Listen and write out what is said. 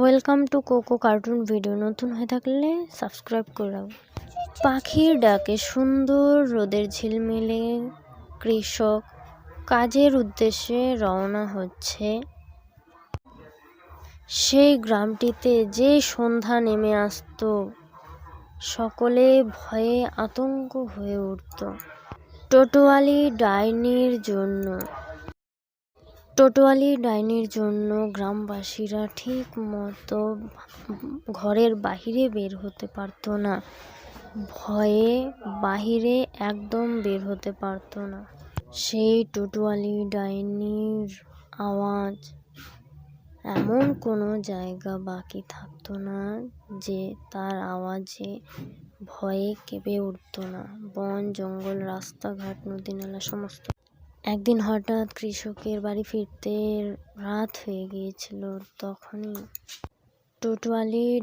Welcome to cocoa cartoon video. নতুন হয়ে থাকলে সাবস্ক্রাইব করে রাখো। পাখির ডাকে সুন্দর রোদের ঝিলমিলে কৃষক কাজের উদ্দেশ্যে রওনা হচ্ছে। সেই গ্রামটিতে যে সন্ধ্যা নেমে আসত, সকলে ভয়ে আতঙ্ক হয়ে উঠত টোটোয়ালি ডাইনির জন্য গ্রামবাসীরা ঠিক মতো ঘরের বাহিরে বের হতে পারত না। ভয়ে বাহিরে একদম বের হতে পারত না। সেই টোটোয়ালি ডাইনির আওয়াজ এমন কোনো জায়গা বাকি থাকতো না যে তার আওয়াজে ভয়ে কেঁপে উঠত না। বন, জঙ্গল, রাস্তাঘাট, নদী, নালা সমস্ত। একদিন হঠাৎ কৃষকের বাড়ি ফিরতে রাত হয়ে গিয়েছিল। তখনই টোটোয়ালি